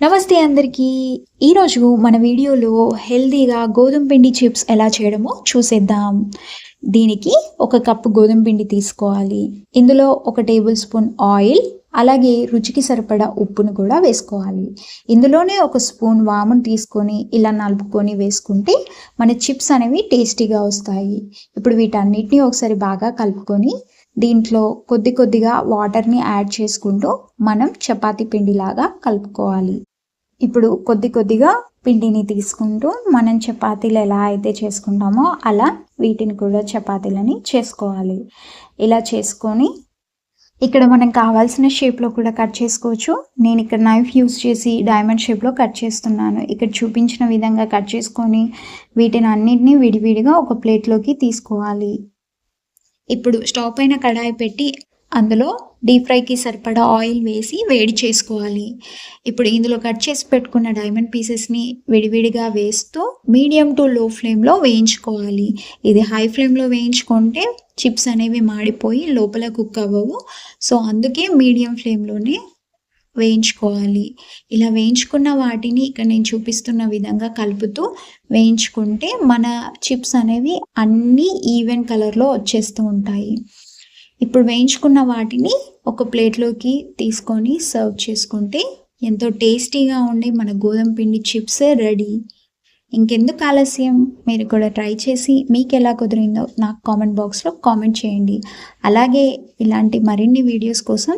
నమస్తే అందరికీ. ఈరోజు మన వీడియోలో హెల్తీగా గోధుమ పిండి చిప్స్ ఎలా చేయడమో చూసేద్దాం. దీనికి ఒక కప్పు గోధుమ పిండి తీసుకోవాలి. ఇందులో ఒక టేబుల్ స్పూన్ ఆయిల్, అలాగే రుచికి సరిపడా ఉప్పును కూడా వేసుకోవాలి. ఇందులోనే ఒక స్పూన్ వామును తీసుకొని ఇలా నలుపుకొని వేసుకుంటే మన చిప్స్ అనేవి టేస్టీగా వస్తాయి. ఇప్పుడు వీటన్నిటిని ఒకసారి బాగా కలుపుకొని దీంట్లో కొద్దిగా వాటర్ని యాడ్ చేసుకుంటూ మనం చపాతీ పిండిలాగా కలుపుకోవాలి. ఇప్పుడు కొద్దిగా పిండిని తీసుకుంటూ మనం చపాతీలు ఎలా అయితే చేసుకుంటామో అలా వీటిని కూడా చపాతీలని చేసుకోవాలి. ఇలా చేసుకొని ఇక్కడ మనం కావాల్సిన షేప్లో కూడా కట్ చేసుకోవచ్చు. నేను ఇక్కడ నైఫ్ యూస్ చేసి డైమండ్ షేప్లో కట్ చేస్తున్నాను. ఇక్కడ చూపించిన విధంగా కట్ చేసుకొని వీటిని అన్నింటినీ విడివిడిగా ఒక ప్లేట్లోకి తీసుకోవాలి. ఇప్పుడు స్టవ్ పైన కడాయి పెట్టి అందులో డీప్ ఫ్రైకి సరిపడా ఆయిల్ వేసి వేడి చేసుకోవాలి. ఇప్పుడు ఇందులో కట్ చేసి పెట్టుకున్న డైమండ్ పీసెస్ని విడివిడిగా వేస్తూ మీడియం టు లో ఫ్లేమ్లో వేయించుకోవాలి. ఇది హై ఫ్లేమ్లో వేయించుకుంటే చిప్స్ అనేవి మాడిపోయి లోపల కుక్ అవ్వవు. సో అందుకే మీడియం ఫ్లేమ్లోనే వేయించుకోవాలి. ఇలా వేయించుకున్న వాటిని ఇక్కడ నేను చూపిస్తున్న విధంగా కలుపుతూ వేయించుకుంటే మన చిప్స్ అనేవి అన్నీ ఈవెన్ కలర్లో వచ్చేస్తూ ఉంటాయి. ఇప్పుడు వేయించుకున్న వాటిని ఒక ప్లేట్లోకి తీసుకొని సర్వ్ చేసుకుంటే ఎంతో టేస్టీగా ఉండే మన గోధుమ పిండి చిప్స్ రెడీ. ఇంకెందుకు ఆలస్యం, మీరు కూడా ట్రై చేసి మీకు ఎలా కుదిరిందో నాకు కామెంట్ బాక్స్లో కామెంట్ చేయండి. అలాగే ఇలాంటి మరిన్ని వీడియోస్ కోసం